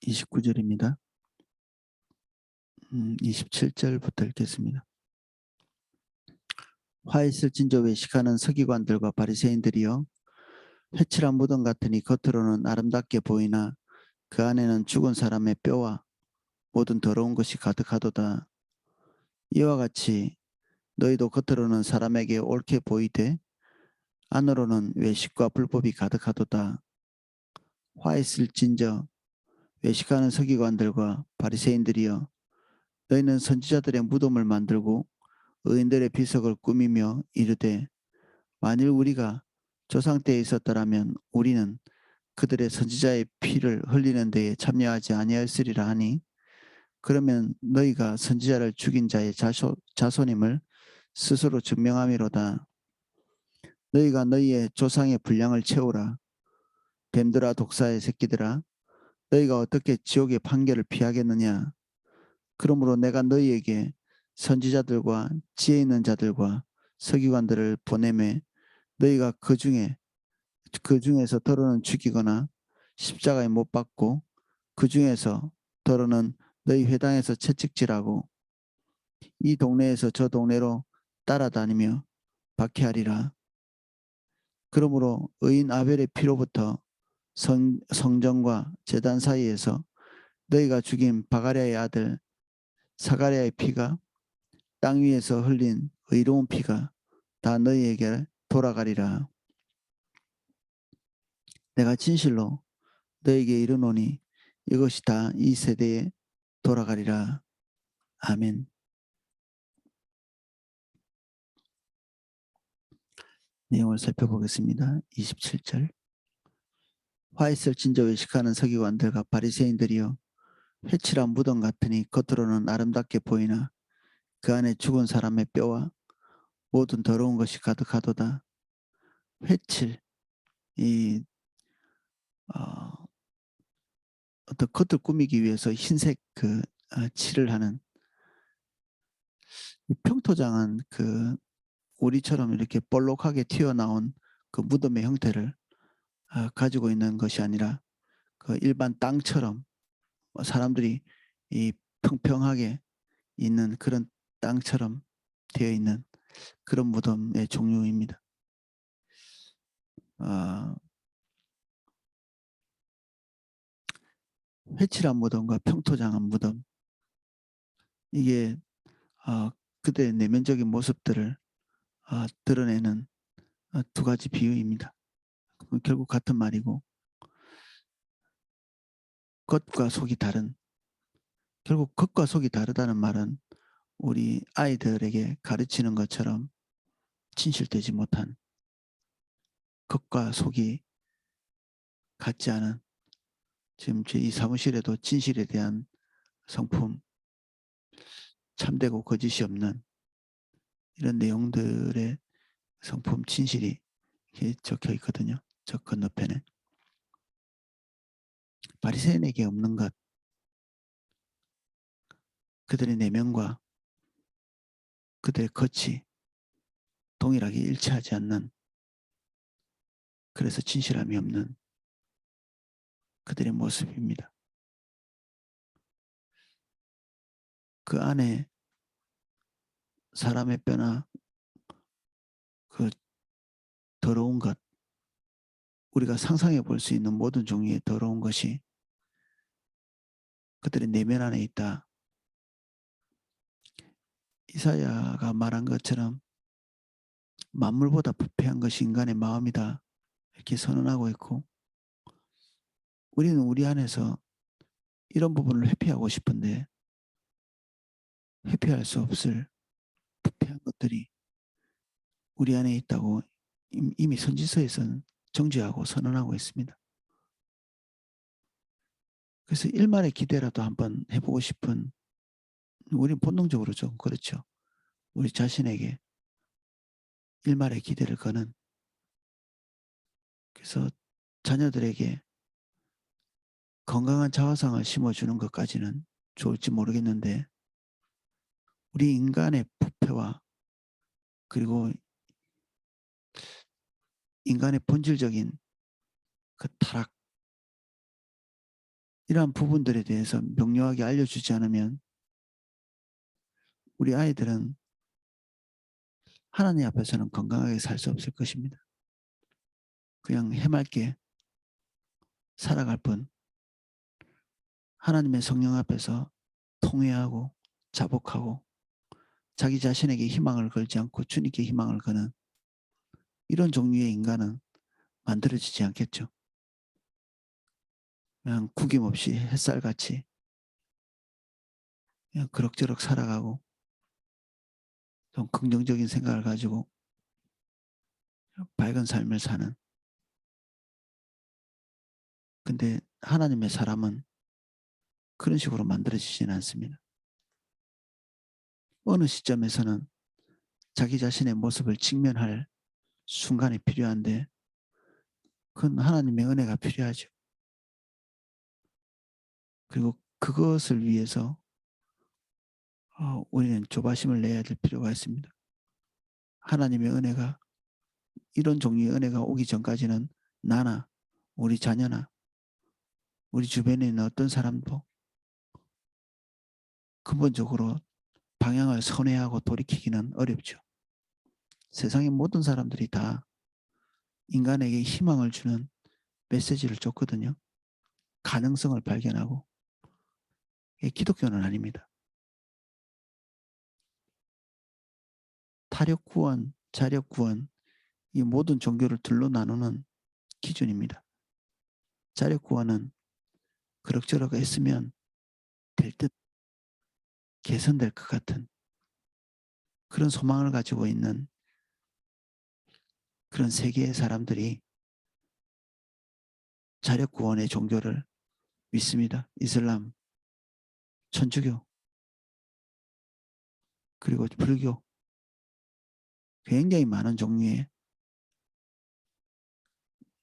29절입니다. 27절부터 읽겠습니다. 화 있을진저 외식하는 서기관들과 바리새인들이여, 회칠한 무덤 같으니 겉으로는 아름답게 보이나 그 안에는 죽은 사람의 뼈와 모든 더러운 것이 가득하도다. 이와 같이 너희도 겉으로는 사람에게 옳게 보이되 안으로는 외식과 불법이 가득하도다. 화 있을진저 외식하는 서기관들과 바리새인들이여, 너희는 선지자들의 무덤을 만들고 의인들의 비석을 꾸미며 이르되, 만일 우리가 조상 때에 있었더라면 우리는 그들의 선지자의 피를 흘리는 데에 참여하지 아니하였으리라 하니, 그러면 너희가 선지자를 죽인 자의 자손임을 스스로 증명함이로다. 너희가 너희의 조상의 분량을 채우라. 뱀들아 독사의 새끼들아, 너희가 어떻게 지옥의 판결을 피하겠느냐. 그러므로 내가 너희에게 선지자들과 지혜 있는 자들과 서기관들을 보내매 너희가 그 중에서 더러는 죽이거나 십자가에 못 박고 그 중에서 더러는 너희 회당에서 채찍질하고 이 동네에서 저 동네로 따라다니며 박해하리라. 그러므로 의인 아벨의 피로부터 성전과 제단 사이에서 너희가 죽인 바가랴의 아들 사가랴의 피가, 땅 위에서 흘린 의로운 피가 다 너희에게 돌아가리라. 내가 진실로 너에게 이르노니 이것이 다 이 세대에 돌아가리라. 아멘. 내용을 살펴보겠습니다. 27절. 화 있을진저 외식하는 서기관들과 바리새인들이여, 회칠한 무덤 같으니 겉으로는 아름답게 보이나 그 안에 죽은 사람의 뼈와 모든 더러운 것이 가득하도다. 회칠, 이 어떤 겉을 꾸미기 위해서 흰색 칠을 하는, 평토장은 우리처럼 이렇게 볼록하게 튀어나온 그 무덤의 형태를 가지고 있는 것이 아니라 그 일반 땅처럼 사람들이 이 평평하게 있는 그런 땅처럼 되어 있는 그런 무덤의 종류입니다. 회칠한 무덤과 평토장한 무덤, 이게 그들의 내면적인 모습들을 드러내는 두 가지 비유입니다. 결국 같은 말이고, 겉과 속이 다른, 결국 겉과 속이 다르다는 말은 우리 아이들에게 가르치는 것처럼 진실되지 못한, 겉과 속이 같지 않은, 지금 저희 사무실에도 진실에 대한 성품, 참되고 거짓이 없는 이런 내용들의 성품, 진실이 적혀 있거든요. 저 건너편에. 바리새인에게 없는 것, 그들의 내면과 그들의 겉이 동일하게 일치하지 않는, 그래서 진실함이 없는 그들의 모습입니다. 그 안에 사람의 뼈나 그 더러운 것, 우리가 상상해 볼 수 있는 모든 종류의 더러운 것이 그들의 내면 안에 있다. 이사야가 말한 것처럼 만물보다 부패한 것이 인간의 마음이다, 이렇게 선언하고 있고, 우리는 우리 안에서 이런 부분을 회피하고 싶은데 회피할 수 없을 부패한 것들이 우리 안에 있다고 이미 선지서에서는 정죄하고 선언하고 있습니다. 그래서 일말의 기대라도 한번 해보고 싶은, 우리는 본능적으로 좀 그렇죠. 우리 자신에게 일말의 기대를 거는, 그래서 자녀들에게 건강한 자화상을 심어주는 것까지는 좋을지 모르겠는데, 우리 인간의 부패와 그리고 인간의 본질적인 그 타락, 이러한 부분들에 대해서 명료하게 알려주지 않으면 우리 아이들은 하나님 앞에서는 건강하게 살 수 없을 것입니다. 그냥 해맑게 살아갈 뿐 하나님의 성령 앞에서 통회하고 자복하고 자기 자신에게 희망을 걸지 않고 주님께 희망을 거는 이런 종류의 인간은 만들어지지 않겠죠. 그냥 구김없이 햇살같이 그냥 그럭저럭 살아가고 좀 긍정적인 생각을 가지고 밝은 삶을 사는. 근데 하나님의 사람은 그런 식으로 만들어지지는 않습니다. 어느 시점에서는 자기 자신의 모습을 직면할 순간이 필요한데 그건 하나님의 은혜가 필요하죠. 그리고 그것을 위해서 우리는 조바심을 내야 될 필요가 있습니다. 하나님의 은혜가 이런 종류의 은혜가 오기 전까지는 나나 우리 자녀나 우리 주변에 있는 어떤 사람도 근본적으로 방향을 선회하고 돌이키기는 어렵죠. 세상의 모든 사람들이 다 인간에게 희망을 주는 메시지를 줬거든요. 가능성을 발견하고. 기독교는 아닙니다. 타력 구원, 자력 구원, 이 모든 종교를 둘로 나누는 기준입니다. 자력 구원은 그럭저럭 했으면 될 듯 개선될 것 같은 그런 소망을 가지고 있는 그런 세계의 사람들이 자력 구원의 종교를 믿습니다. 이슬람, 천주교, 그리고 불교, 굉장히 많은 종류의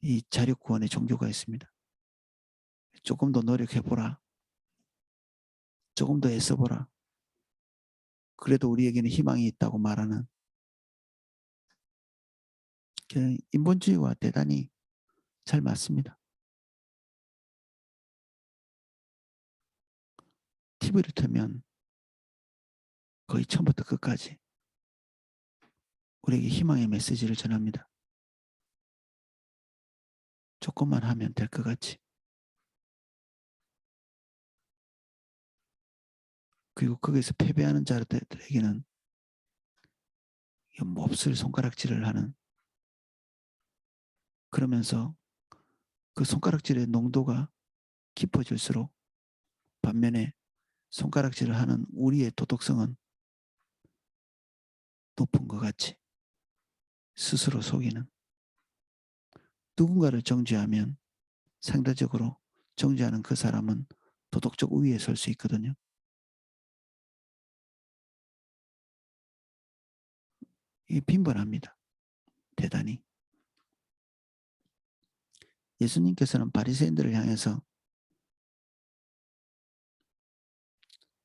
이 자력 구원의 종교가 있습니다. 조금 더 노력해보라. 조금 더 애써보라. 그래도 우리에게는 희망이 있다고 말하는 인본주의와 대단히 잘 맞습니다. TV를 틀면 거의 처음부터 끝까지 우리에게 희망의 메시지를 전합니다. 조금만 하면 될 것 같이. 그리고 거기서 패배하는 자들에게는 몹쓸 손가락질을 하는, 그러면서 그 손가락질의 농도가 깊어질수록 반면에 손가락질을 하는 우리의 도덕성은 높은 것 같이 스스로 속이는, 누군가를 정죄하면 상대적으로 정죄하는 그 사람은 도덕적 우위에 설 수 있거든요. 이게 빈번합니다. 대단히. 예수님께서는 바리새인들을 향해서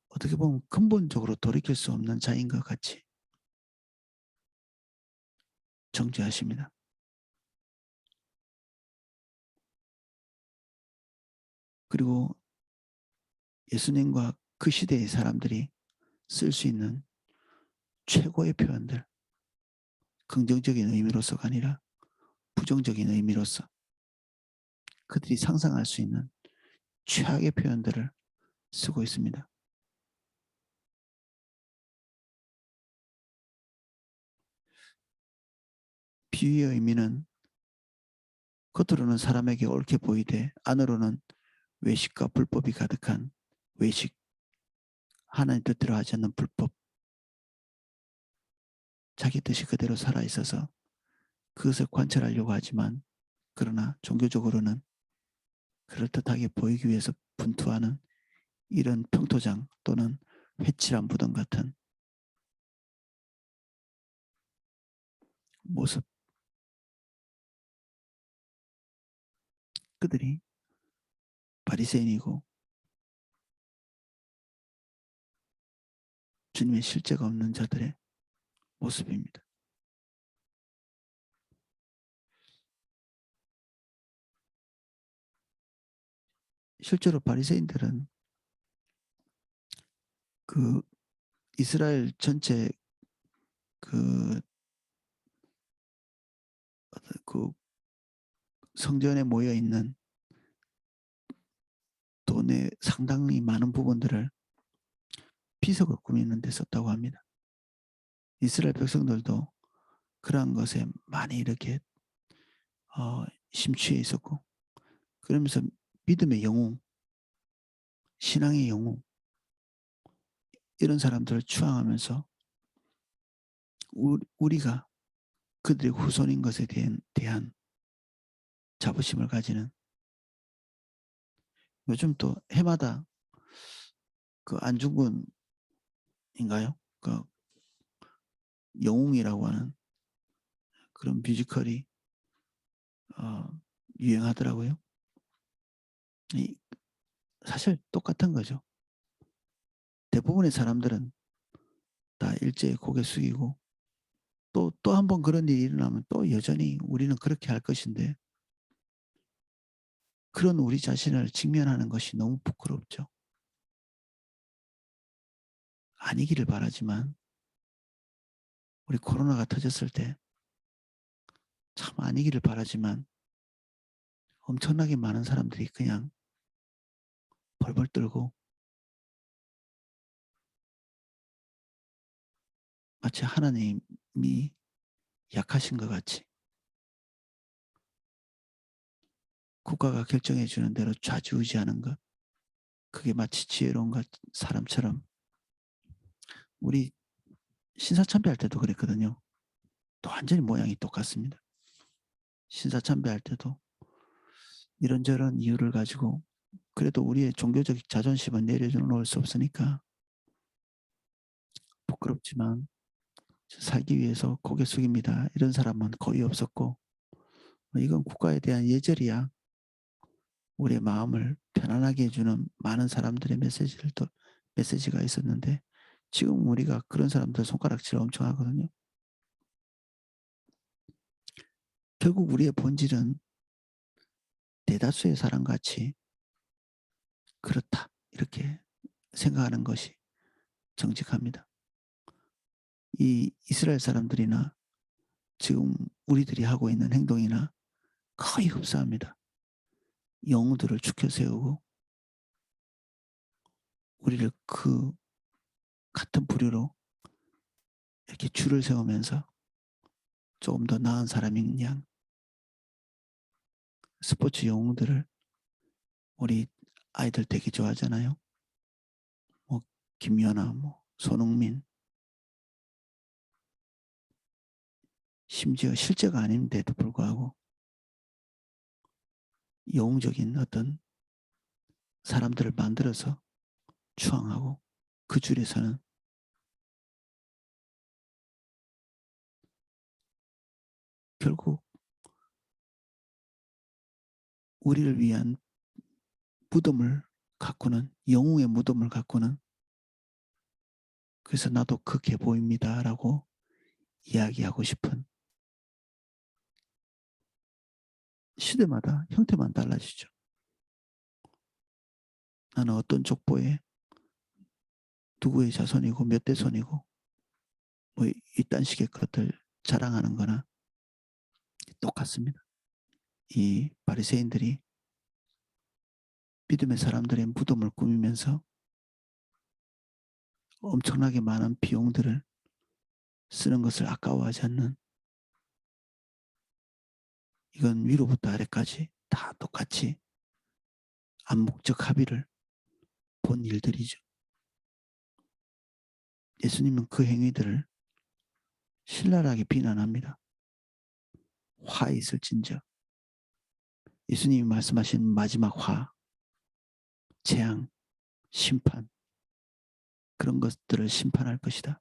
어떻게 보면 근본적으로 돌이킬 수 없는 자인 것 같이 정죄하십니다. 그리고 예수님과 그 시대의 사람들이 쓸 수 있는 최고의 표현들, 긍정적인 의미로서가 아니라 부정적인 의미로서 그들이 상상할 수 있는 최악의 표현들을 쓰고 있습니다. 비유의 의미는 겉으로는 사람에게 옳게 보이되 안으로는 외식과 불법이 가득한 외식, 하나님 뜻대로 하지 않는 불법, 자기 뜻이 그대로 살아있어서 그것을 관찰하려고 하지만 그러나 종교적으로는 그럴듯하게 보이기 위해서 분투하는 이런 평토장 또는 회칠한 무덤 같은 모습, 그들이 바리새인이고 주님의 실제가 없는 자들의 모습입니다. 실제로 바리새인들은 그 이스라엘 전체 그, 그 성전에 모여 있는 돈의 상당히 많은 부분들을 비석을 꾸미는 데 썼다고 합니다. 이스라엘 백성들도 그러한 것에 많이 이렇게 심취해 있었고, 그러면서 믿음의 영웅, 신앙의 영웅, 이런 사람들을 추앙하면서 우리가 그들의 후손인 것에 대한 자부심을 가지는, 요즘 또 해마다 그 안중근인가요? 그 영웅이라고 하는 그런 뮤지컬이 유행하더라고요. 사실 똑같은 거죠. 대부분의 사람들은 다 일제히 고개 숙이고 또 한 번 그런 일이 일어나면 또 여전히 우리는 그렇게 할 것인데, 그런 우리 자신을 직면하는 것이 너무 부끄럽죠. 아니기를 바라지만 우리 코로나가 터졌을 때 참 아니기를 바라지만 엄청나게 많은 사람들이 그냥 벌벌 떨고 마치 하나님이 약하신 것 같이 국가가 결정해 주는 대로 좌지우지하는 것, 그게 마치 지혜로운 사람처럼, 우리 신사참배할 때도 그랬거든요. 또 완전히 모양이 똑같습니다. 신사참배할 때도 이런저런 이유를 가지고, 그래도 우리의 종교적 자존심은 내려놓을 수 없으니까 부끄럽지만 살기 위해서 고개 숙입니다, 이런 사람은 거의 없었고, 이건 국가에 대한 예절이야. 우리의 마음을 편안하게 해주는 많은 사람들의 메시지가 있었는데, 지금 우리가 그런 사람들 손가락질 엄청 하거든요. 결국 우리의 본질은 대다수의 사람같이 그렇다, 이렇게 생각하는 것이 정직합니다. 이 이스라엘 사람들이나 지금 우리들이 하고 있는 행동이나 거의 흡사합니다. 영웅들을 죽여 세우고 우리를 그 같은 부류로 이렇게 줄을 세우면서 조금 더 나은 사람인 양, 스포츠 영웅들을 우리 아이들 되게 좋아하잖아요. 뭐 김연아, 뭐 손흥민, 심지어 실제가 아닌데도 불구하고 영웅적인 어떤 사람들을 만들어서 추앙하고 그 줄에서는 결국 우리를 위한 무덤을 가꾸는, 영웅의 무덤을 가꾸는, 그래서 나도 그게 보입니다 라고 이야기하고 싶은, 시대마다 형태만 달라지죠. 나는 어떤 족보에 누구의 자손이고 몇 대손이고 뭐 이딴 식의 것들 자랑하는 거나 똑같습니다. 이 바리새인들이 믿음의 사람들의 무덤을 꾸미면서 엄청나게 많은 비용들을 쓰는 것을 아까워하지 않는, 이건 위로부터 아래까지 다 똑같이 암묵적 합의를 본 일들이죠. 예수님은 그 행위들을 신랄하게 비난합니다. 화 있을진저. 예수님이 말씀하신 마지막 화, 재앙, 심판, 그런 것들을 심판할 것이다.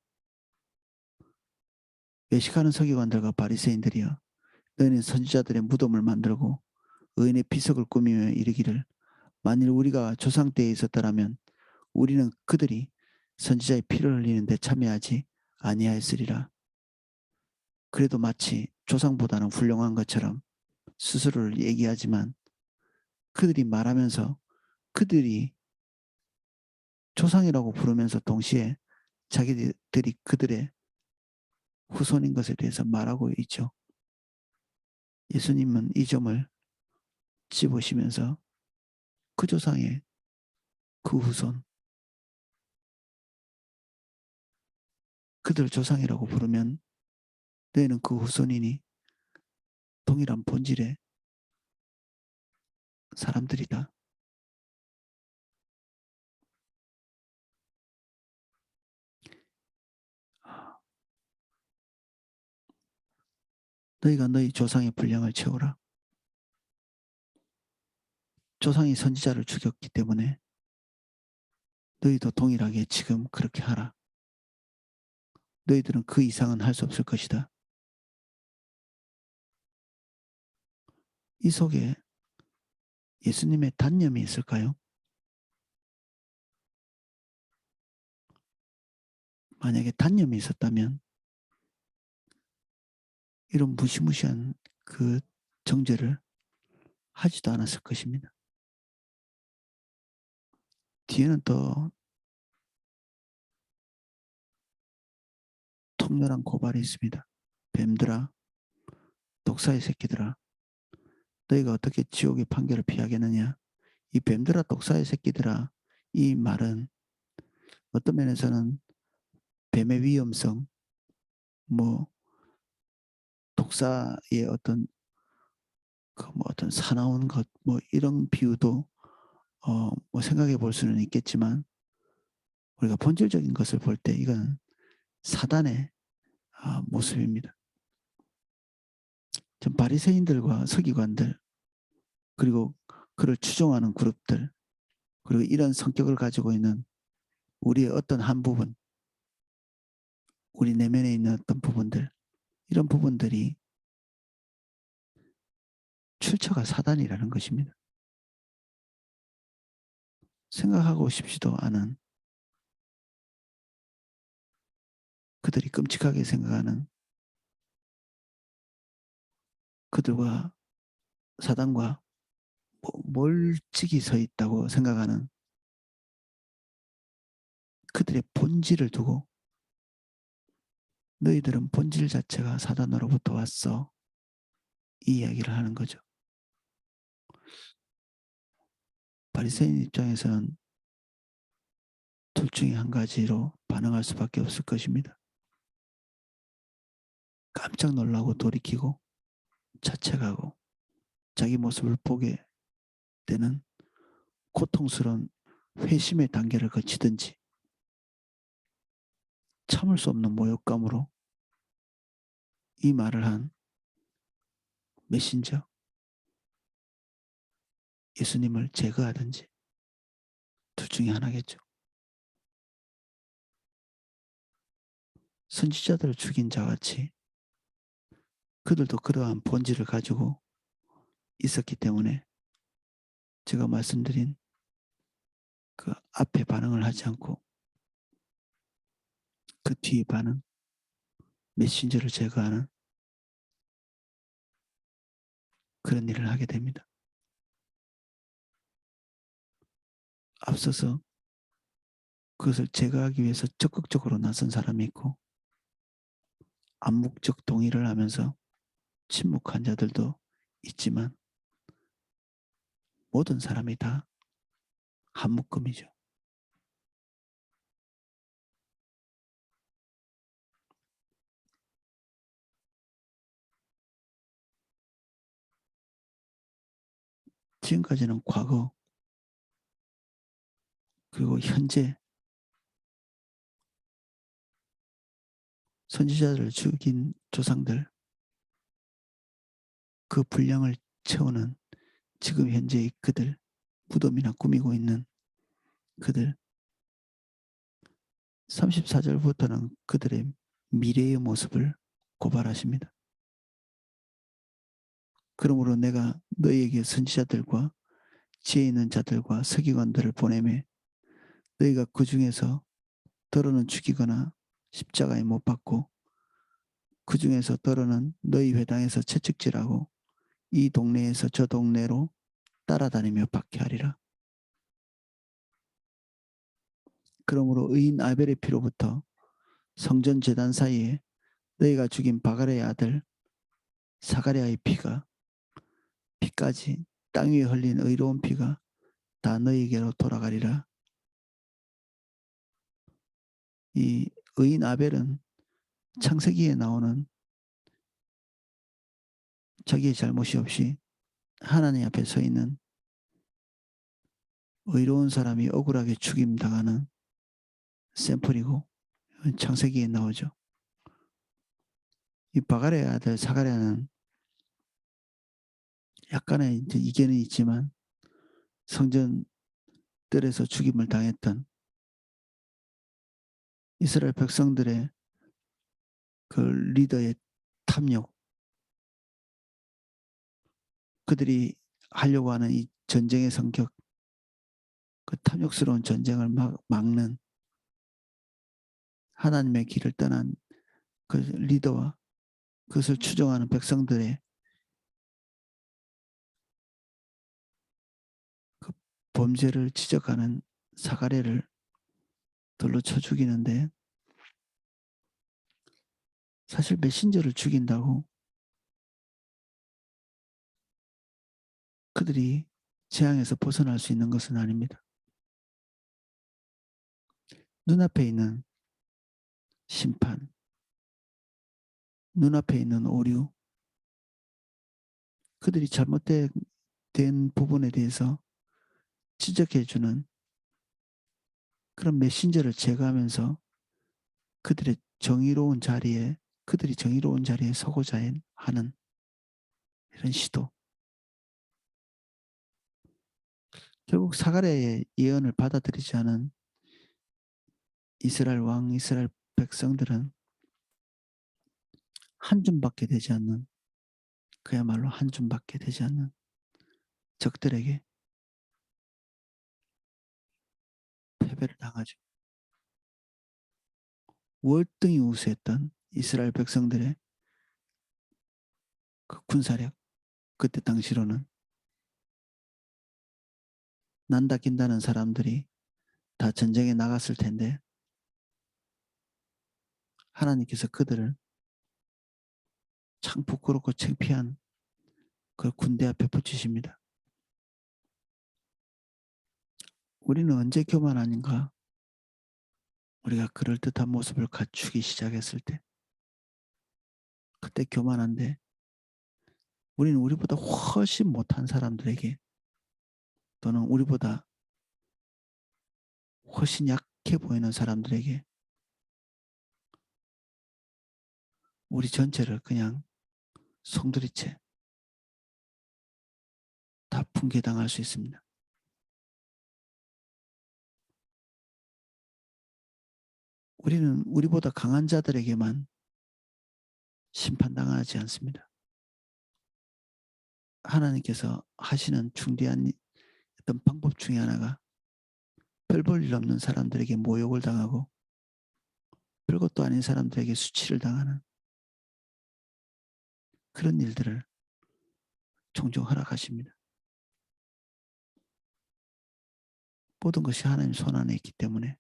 외식하는 서기관들과 바리새인들이여, 너희는 선지자들의 무덤을 만들고 의인의 비석을 꾸미며 이르기를, 만일 우리가 조상 때에 있었더라면 우리는 그들이 선지자의 피를 흘리는데 참여하지 아니하였으리라. 그래도 마치 조상보다는 훌륭한 것처럼 스스로를 얘기하지만 그들이 말하면서 그들이 조상이라고 부르면서 동시에 자기들이 그들의 후손인 것에 대해서 말하고 있죠. 예수님은 이 점을 짚으시면서 그 조상의 그 후손, 그들 조상이라고 부르면 너희는 그 후손이니 동일한 본질의 사람들이다. 너희가 너희 조상의 분량을 채우라. 조상이 선지자를 죽였기 때문에 너희도 동일하게 지금 그렇게 하라. 너희들은 그 이상은 할 수 없을 것이다. 이 속에 예수님의 단념이 있을까요? 만약에 단념이 있었다면 이런 무시무시한 그 정죄를 하지도 않았을 것입니다. 뒤에는 또 통렬한 고발이 있습니다. 뱀들아, 독사의 새끼들아, 너희가 어떻게 지옥의 판결을 피하겠느냐? 이 뱀들아, 독사의 새끼들아, 이 말은 어떤 면에서는 뱀의 위험성, 뭐 독사의 어떤 뭐 어떤 사나운 것, 뭐 이런 비유도 뭐 생각해 볼 수는 있겠지만 우리가 본질적인 것을 볼 때 이건 사단의 모습입니다. 바리새인들과 서기관들 그리고 그를 추종하는 그룹들 그리고 이런 성격을 가지고 있는 우리의 어떤 한 부분, 우리 내면에 있는 어떤 부분들, 이런 부분들이 출처가 사단이라는 것입니다. 생각하고 싶지도 않은 그들이 끔찍하게 생각하는 그들과 사단과 멀찍이 서 있다고 생각하는 그들의 본질을 두고 너희들은 본질 자체가 사단으로부터 왔어. 이 이야기를 하는 거죠. 바리새인 입장에서는 둘 중에 한 가지로 반응할 수밖에 없을 것입니다. 깜짝 놀라고 돌이키고 자책하고 자기 모습을 보게 되는 고통스러운 회심의 단계를 거치든지 참을 수 없는 모욕감으로 이 말을 한 메신저 예수님을 제거하든지 둘 중에 하나겠죠. 선지자들을 죽인 자같이 그들도 그러한 본질을 가지고 있었기 때문에 제가 말씀드린 그 앞에 반응을 하지 않고 그 뒤에 반응, 메신저를 제거하는 그런 일을 하게 됩니다. 앞서서 그것을 제거하기 위해서 적극적으로 나선 사람이 있고 암묵적 동의를 하면서 침묵한 자들도 있지만 모든 사람이 다 한 묶음이죠. 지금까지는 과거 그리고 현재 선지자들을 죽인 조상들 그 분량을 채우는 지금 현재의 그들 무덤이나 꾸미고 있는 그들 34절부터는 그들의 미래의 모습을 고발하십니다. 그러므로 내가 너희에게 선지자들과 지혜 있는 자들과 서기관들을 보내매 너희가 그 중에서 더러는 죽이거나 십자가에 못 박고 그 중에서 더러는 너희 회당에서 채찍질하고 이 동네에서 저 동네로 따라다니며 박해하리라. 그러므로 의인 아벨의 피로부터 성전 제단 사이에 너희가 죽인 바가레의 아들 사가랴의 피까지 땅 위에 흘린 의로운 피가 다 너희에게로 돌아가리라. 이 의인 아벨은 창세기에 나오는 자기의 잘못이 없이 하나님 앞에 서 있는 의로운 사람이 억울하게 죽임당하는 샘플이고 창세기에 나오죠. 이 바가레의 아들 사가랴는 약간의 이제 이견은 있지만 성전 뜰에서 죽임을 당했던 이스라엘 백성들의 그 리더의 탐욕, 그들이 하려고 하는 이 전쟁의 성격, 그 탐욕스러운 전쟁을 막는 하나님의 길을 떠난 그 리더와 그것을 추종하는 백성들의 그 범죄를 지적하는 사가랴를 돌로 쳐 죽이는데, 사실 메신저를 죽인다고 그들이 재앙에서 벗어날 수 있는 것은 아닙니다. 눈앞에 있는 심판, 눈앞에 있는 오류, 그들이 잘못된 부분에 대해서 지적해주는 그런 메신저를 제거하면서 그들이 정의로운 자리에 서고자 하는 이런 시도. 결국 사가랴의 예언을 받아들이지 않은 이스라엘 백성들은 한 줌밖에 되지 않는, 그야말로 한 줌밖에 되지 않는 적들에게 패배를 당하죠. 월등히 우수했던 이스라엘 백성들의 그 군사력, 그때 당시로는 난다 긴다는 사람들이 다 전쟁에 나갔을 텐데 하나님께서 그들을 참 부끄럽고 창피한 그 군대 앞에 붙이십니다. 우리는 언제 교만하는가? 우리가 그럴듯한 모습을 갖추기 시작했을 때, 그때 교만한데 우리는 우리보다 훨씬 못한 사람들에게, 또는 우리보다 훨씬 약해 보이는 사람들에게 우리 전체를 그냥 송두리째 다 붕괴당할 수 있습니다. 우리는 우리보다 강한 자들에게만 심판당하지 않습니다. 하나님께서 하시는 중대한 어떤 방법 중에 하나가 별 볼 일 없는 사람들에게 모욕을 당하고 별것도 아닌 사람들에게 수치를 당하는 그런 일들을 종종 허락하십니다. 모든 것이 하나님 손 안에 있기 때문에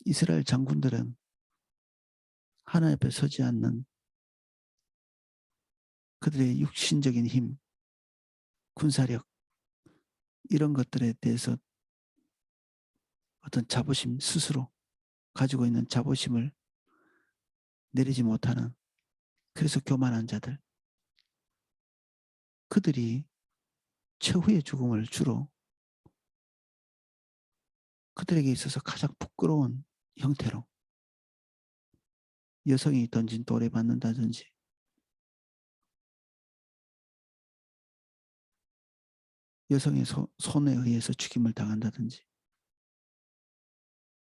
이스라엘 장군들은 하나님 앞에 서지 않는 그들의 육신적인 힘, 군사력, 이런 것들에 대해서 어떤 자부심, 스스로 가지고 있는 자부심을 내리지 못하는, 그래서 교만한 자들, 그들이 최후의 죽음을 주로 그들에게 있어서 가장 부끄러운 형태로 여성이 던진 돌에 맞는다든지, 여성의 손에 의해서 죽임을 당한다든지,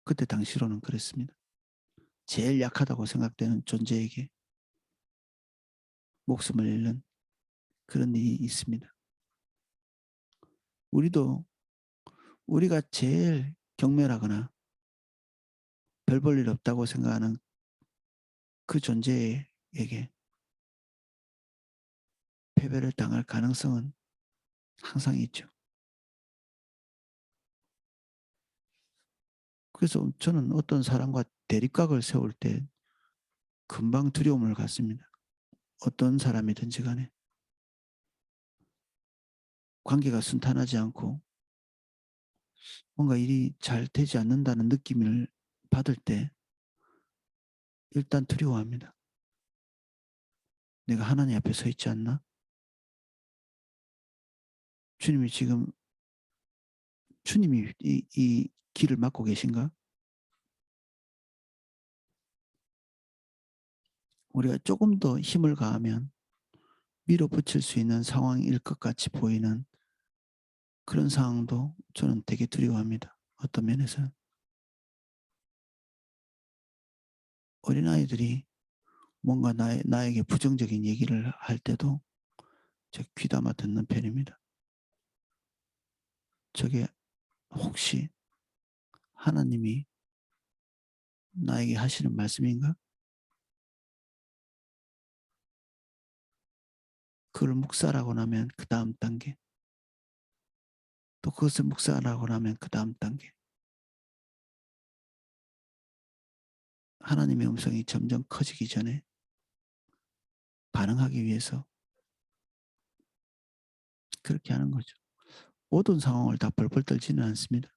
그때 당시로는 그랬습니다. 제일 약하다고 생각되는 존재에게 목숨을 잃는 그런 일이 있습니다. 우리가 제일 경멸하거나 별 볼 일 없다고 생각하는 그 존재에게 패배를 당할 가능성은 항상 있죠. 그래서 저는 어떤 사람과 대립각을 세울 때 금방 두려움을 갖습니다. 어떤 사람이든지 간에 관계가 순탄하지 않고 뭔가 일이 잘 되지 않는다는 느낌을 받을 때 일단 두려워합니다. 내가 하나님 앞에 서 있지 않나? 주님이 지금 주님이 이 길을 막고 계신가? 우리가 조금 더 힘을 가하면 밀어붙일 수 있는 상황일 것 같이 보이는 그런 상황도 저는 되게 두려워합니다. 어떤 면에서는. 어린아이들이 뭔가 나에게 부정적인 얘기를 할 때도 제가 귀담아 듣는 편입니다. 저게 혹시 하나님이 나에게 하시는 말씀인가? 그걸 묵살하고 나면 그 다음 단계. 또 그것을 묵살하고 나면 그 다음 단계. 하나님의 음성이 점점 커지기 전에 반응하기 위해서 그렇게 하는 거죠. 모든 상황을 다 벌벌 떨지는 않습니다.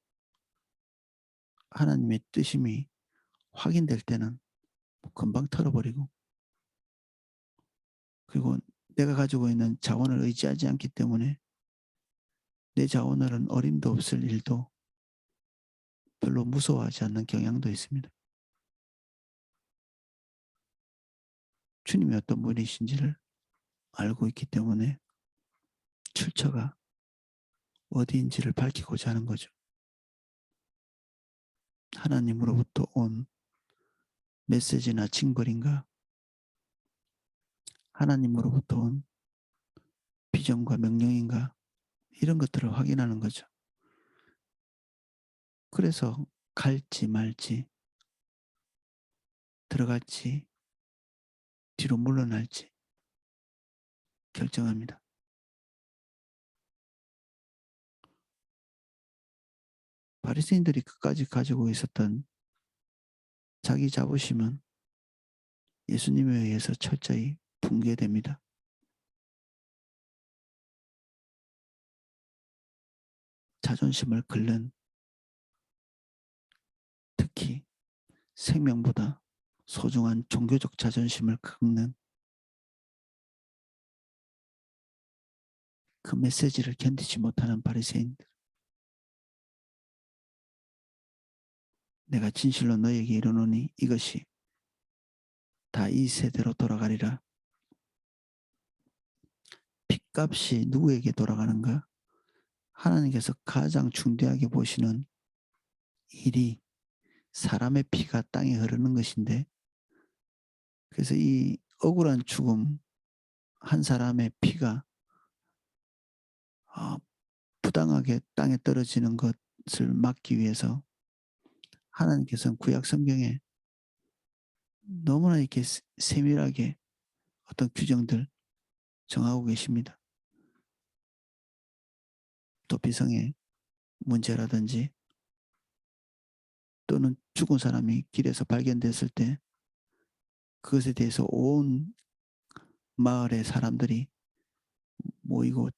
하나님의 뜻임이 확인될 때는 금방 털어버리고, 그리고 내가 가지고 있는 자원을 의지하지 않기 때문에 내 자원으로는 어림도 없을 일도 별로 무서워하지 않는 경향도 있습니다. 주님이 어떤 분이신지를 알고 있기 때문에 출처가 어디인지를 밝히고자 하는 거죠. 하나님으로부터 온 메시지나 징벌인가, 하나님으로부터 온 비전과 명령인가, 이런 것들을 확인하는 거죠. 그래서 갈지 말지, 들어갈지, 뒤로 물러날지 결정합니다. 바리새인들이 끝까지 가지고 있었던 자기 자부심은 예수님에 의해서 철저히 붕괴됩니다. 자존심을 긁는, 특히 생명보다 소중한 종교적 자존심을 긁는 그 메시지를 견디지 못하는 바리새인들. 내가 진실로 너에게 이르노니 이것이 다 이 세대로 돌아가리라. 핏값이 누구에게 돌아가는가? 하나님께서 가장 중대하게 보시는 일이 사람의 피가 땅에 흐르는 것인데, 그래서 이 억울한 죽음, 한 사람의 피가 부당하게 땅에 떨어지는 것을 막기 위해서 하나님께서는 구약 성경에 너무나 이렇게 세밀하게 어떤 규정들 정하고 계십니다. 도피성의 문제라든지, 또는 죽은 사람이 길에서 발견됐을 때 그것에 대해서 온 마을의 사람들이 모이고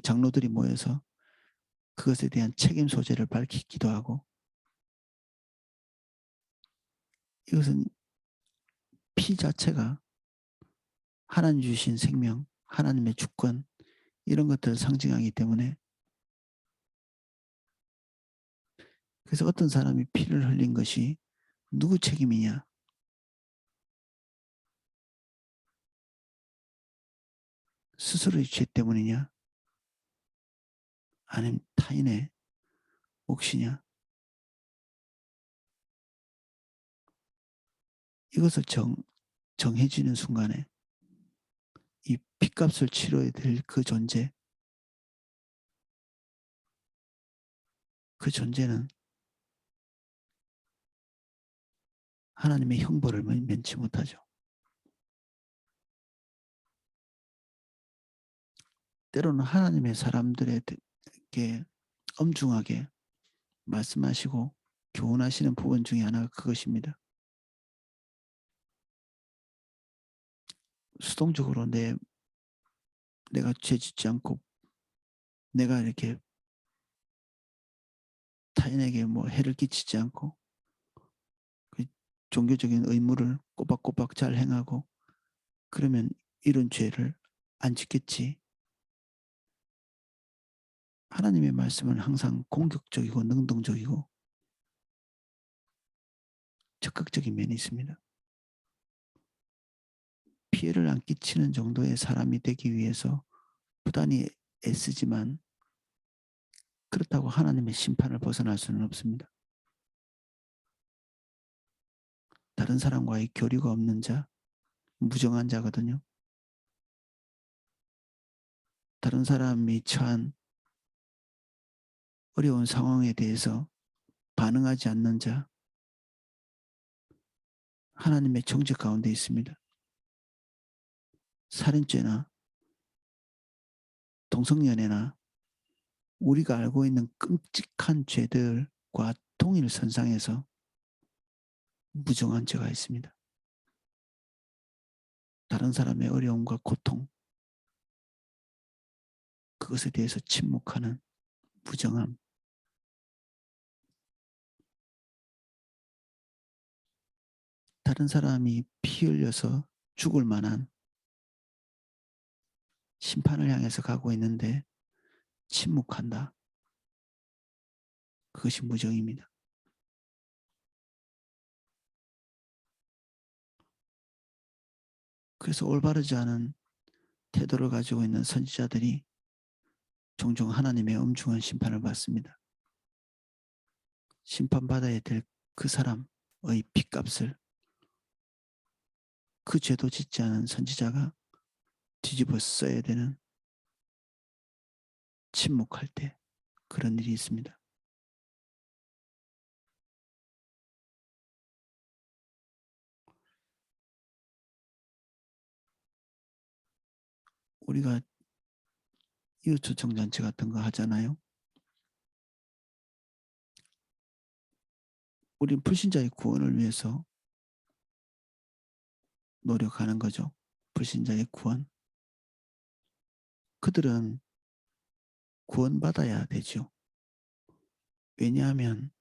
장로들이 모여서 그것에 대한 책임 소재를 밝히기도 하고, 이것은 피 자체가 하나님 주신 생명, 하나님의 주권, 이런 것들을 상징하기 때문에, 그래서 어떤 사람이 피를 흘린 것이 누구 책임이냐? 스스로의 죄 때문이냐? 아니면 타인의 몫이냐? 이것을 정해지는 순간에 이 핏값을 치러야 될 그 존재, 그 존재는 하나님의 형벌을 면치 못하죠. 때로는 하나님의 사람들에게 엄중하게 말씀하시고 교훈하시는 부분 중에 하나가 그것입니다. 수동적으로 내가 죄 짓지 않고 내가 이렇게 타인에게 뭐 해를 끼치지 않고 그 종교적인 의무를 꼬박꼬박 잘 행하고 그러면 이런 죄를 안 짓겠지. 하나님의 말씀은 항상 공격적이고 능동적이고 적극적인 면이 있습니다. 피해를 안 끼치는 정도의 사람이 되기 위해서 부단히 애쓰지만 그렇다고 하나님의 심판을 벗어날 수는 없습니다. 다른 사람과의 교류가 없는 자, 무정한 자거든요. 다른 사람이 처한 어려운 상황에 대해서 반응하지 않는 자, 하나님의 정죄 가운데 있습니다. 살인죄나 동성연애나 우리가 알고 있는 끔찍한 죄들과 동일선상에서 무정한 죄가 있습니다. 다른 사람의 어려움과 고통, 그것에 대해서 침묵하는 무정함. 다른 사람이 피 흘려서 죽을 만한 심판을 향해서 가고 있는데 침묵한다. 그것이 무정입니다. 그래서 올바르지 않은 태도를 가지고 있는 선지자들이 종종 하나님의 엄중한 심판을 받습니다. 심판받아야 될 그 사람의 핏값을 그 죄도 짓지 않은 선지자가 뒤집어 써야 되는 침묵할 때 그런 일이 있습니다. 우리가 이웃초청잔치 같은 거 하잖아요. 우린 불신자의 구원을 위해서 노력하는 거죠. 불신자의 구원. 그들은 구원받아야 되죠. 왜냐하면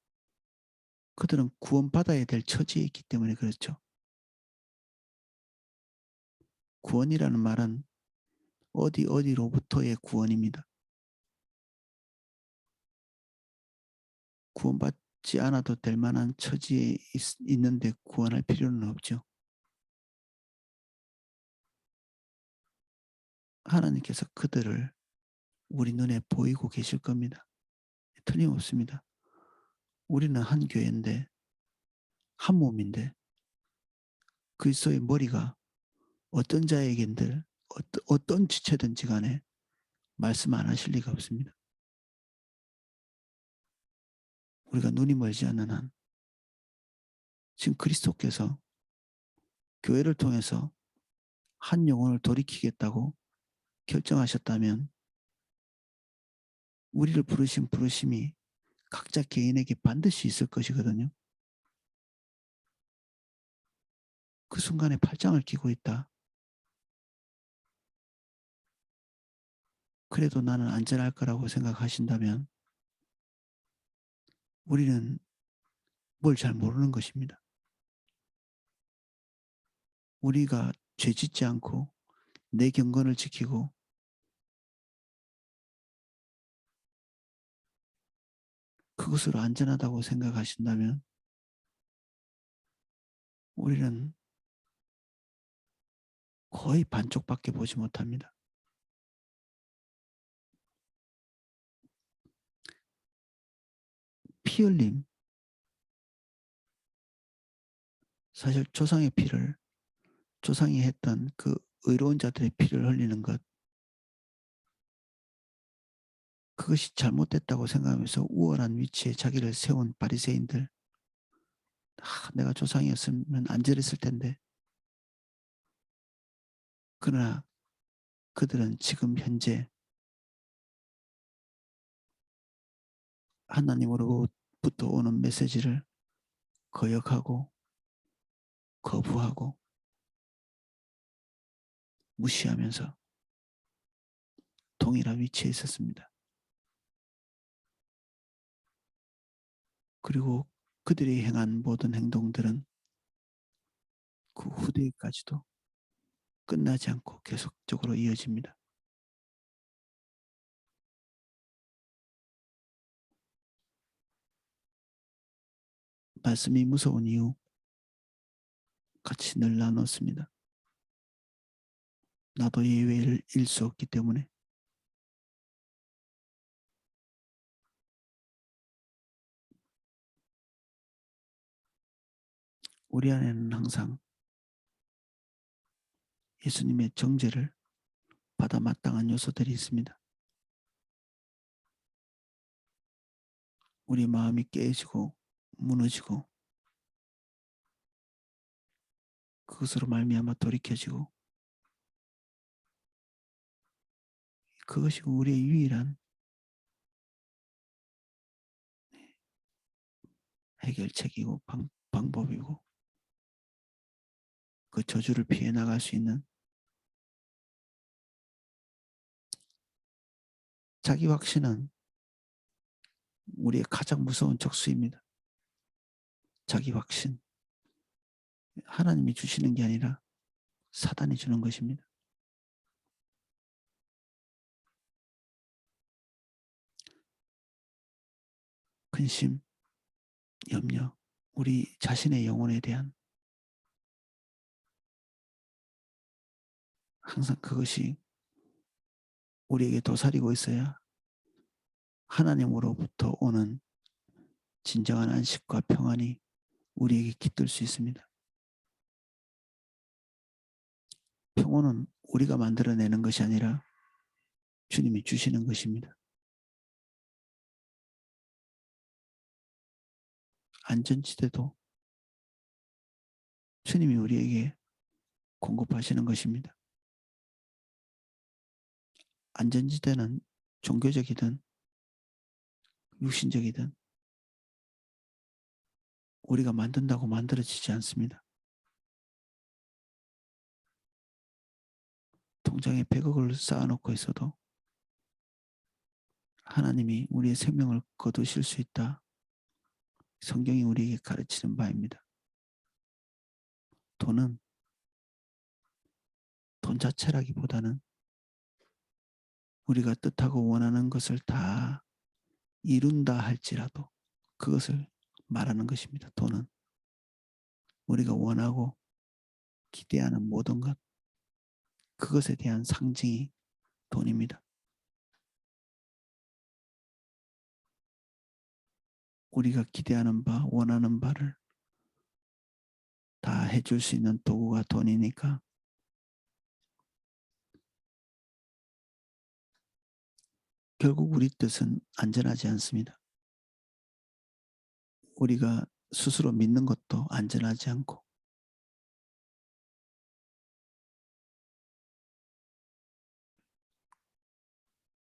그들은 구원받아야 될 처지에 있기 때문에 그렇죠. 구원이라는 말은 어디로부터의 구원입니다. 구원받지 않아도 될 만한 처지에 있는데 구원할 필요는 없죠. 하나님께서 그들을 우리 눈에 보이고 계실 겁니다. 틀림없습니다. 우리는 한 교회인데 한 몸인데 그리스도의 머리가 어떤 자에겐들 어떤 지체든지 간에 말씀 안 하실 리가 없습니다. 우리가 눈이 멀지 않는 한 지금 그리스도께서 교회를 통해서 한 영혼을 돌이키겠다고 결정하셨다면 우리를 부르신 부르심이 각자 개인에게 반드시 있을 것이거든요. 그 순간에 팔짱을 끼고 있다. 그래도 나는 안전할 거라고 생각하신다면 우리는 뭘 잘 모르는 것입니다. 우리가 죄 짓지 않고 내 경건을 지키고 그것으로 안전하다고 생각하신다면 우리는 거의 반쪽밖에 보지 못합니다. 피 흘림, 사실 조상이 했던 그 의로운 자들의 피를 흘리는 것, 그것이 잘못됐다고 생각하면서 우월한 위치에 자기를 세운 바리새인들, 내가 조상이었으면 안 저랬을 텐데. 그러나 그들은 지금 현재 하나님으로 위로부터 오는 메시지를 거역하고 거부하고 무시하면서 동일한 위치에 있었습니다. 그리고 그들이 행한 모든 행동들은 그 후대까지도 끝나지 않고 계속적으로 이어집니다. 말씀이 무서운 이유 같이 늘 나눴습니다. 나도 예외일 수 없기 때문에 우리 안에는 항상 예수님의 정죄를 받아 마땅한 요소들이 있습니다. 우리 마음이 깨지고 무너지고 그것으로 말미암아 돌이켜지고 그것이 우리의 유일한 해결책이고 방법이고 그 저주를 피해 나갈 수 있는 자기 확신은 우리의 가장 무서운 적수입니다. 자기 확신. 하나님이 주시는 게 아니라 사단이 주는 것입니다. 근심, 염려, 우리 자신의 영혼에 대한 항상 그것이 우리에게 도사리고 있어야 하나님으로부터 오는 진정한 안식과 평안이 우리에게 깃들 수 있습니다. 평온은 우리가 만들어내는 것이 아니라 주님이 주시는 것입니다. 안전지대도 주님이 우리에게 공급하시는 것입니다. 안전지대는 종교적이든 육신적이든 우리가 만든다고 만들어지지 않습니다. 통장에 100억을 쌓아놓고 있어도 하나님이 우리의 생명을 거두실 수 있다. 성경이 우리에게 가르치는 바입니다. 돈은 돈 자체라기보다는 우리가 뜻하고 원하는 것을 다 이룬다 할지라도 그것을 말하는 것입니다. 돈은 우리가 원하고 기대하는 모든 것 그것에 대한 상징이 돈입니다. 우리가 기대하는 바 원하는 바를 다 해줄 수 있는 도구가 돈이니까 결국 우리 뜻은 안전하지 않습니다. 우리가 스스로 믿는 것도 안전하지 않고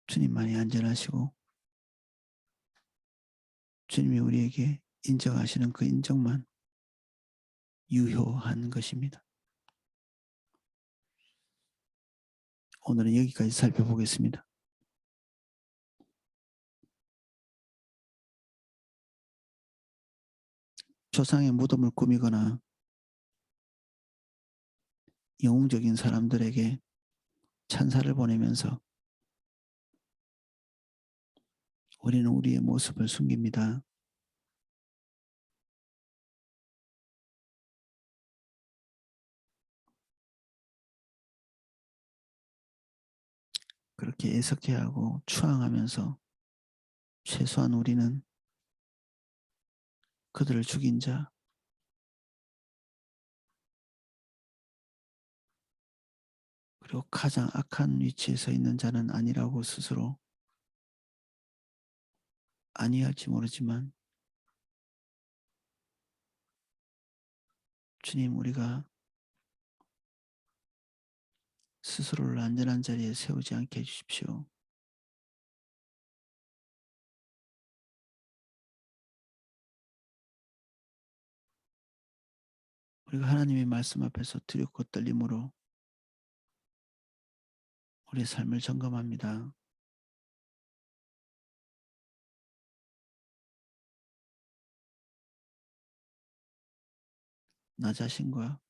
주님만이 안전하시고 주님이 우리에게 인정하시는 그 인정만 유효한 것입니다. 오늘은 여기까지 살펴보겠습니다. 조상의 무덤을 꾸미거나 영웅적인 사람들에게 찬사를 보내면서 우리는 우리의 모습을 숨깁니다. 그렇게 애석해하고 추앙하면서 최소한 우리는 그들을 죽인 자, 그리고 가장 악한 위치에 서 있는 자는 아니라고 스스로 아니할지 모르지만 주님 우리가 스스로를 안전한 자리에 세우지 않게 해주십시오. 우리가 하나님의 말씀 앞에서 두렵고 떨림으로 우리의 삶을 점검합니다. 나 자신과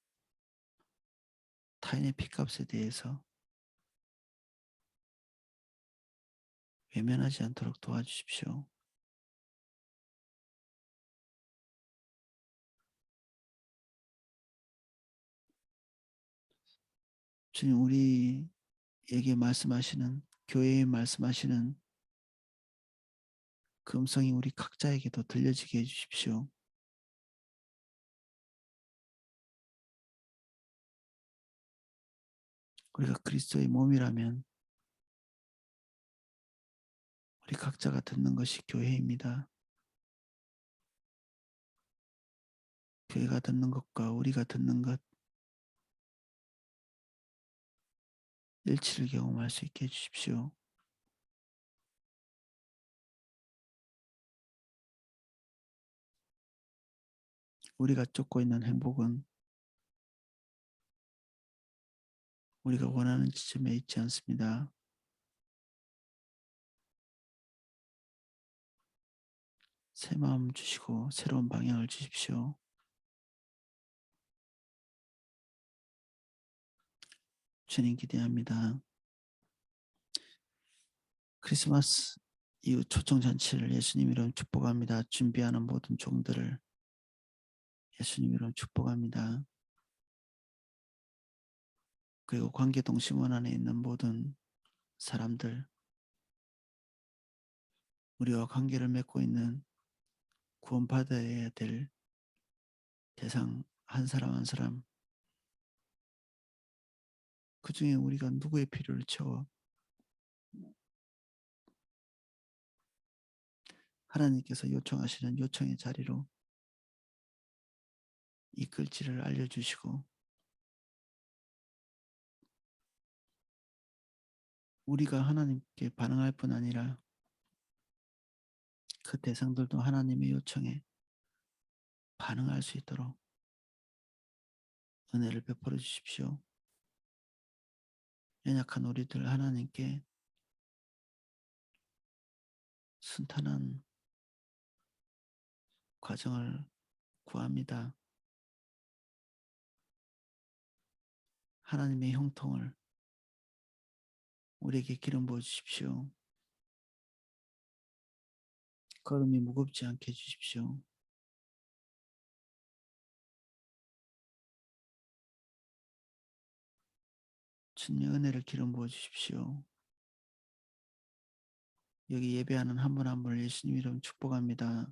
타인의 핏값에 대해서 외면하지 않도록 도와주십시오. 주님, 우리에게 말씀하시는, 교회에 말씀하시는 그 음성이 우리 각자에게도 들려지게 해주십시오. 우리가 그리스도의 몸이라면 우리 각자가 듣는 것이 교회입니다. 교회가 듣는 것과 우리가 듣는 것 일치를 경험할 수 있게 해주십시오. 우리가 쫓고 있는 행복은 우리가 원하는 지점에 있지 않습니다. 새 마음 주시고 새로운 방향을 주십시오. 주님 기대합니다. 크리스마스 이후 초청잔치를 예수님 이름 축복합니다. 준비하는 모든 종들을 예수님 이름 축복합니다. 그리고 관계동심원 안에 있는 모든 사람들, 우리와 관계를 맺고 있는 구원받아야 될 대상 한 사람 한 사람, 그 중에 우리가 누구의 필요를 채워 하나님께서 요청하시는 요청의 자리로 이끌지를 알려주시고, 우리가 하나님께 반응할 뿐 아니라 그 대상들도 하나님의 요청에 반응할 수 있도록 은혜를 베풀어 주십시오. 연약한 우리들 하나님께 순탄한 과정을 구합니다. 하나님의 형통을 우리에게 기름 부어 주십시오. 걸음이 무겁지 않게 해주십시오. 주님의 은혜를 기름 부어 주십시오. 여기 예배하는 한 분 한 분을 예수님 이름 축복합니다.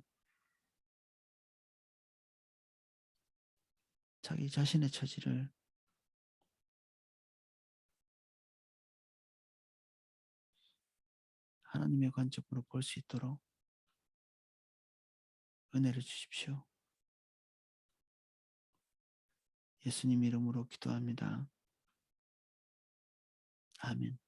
자기 자신의 처지를 하나님의 관점으로 볼 수 있도록 은혜를 주십시오. 예수님 이름으로 기도합니다. 아멘.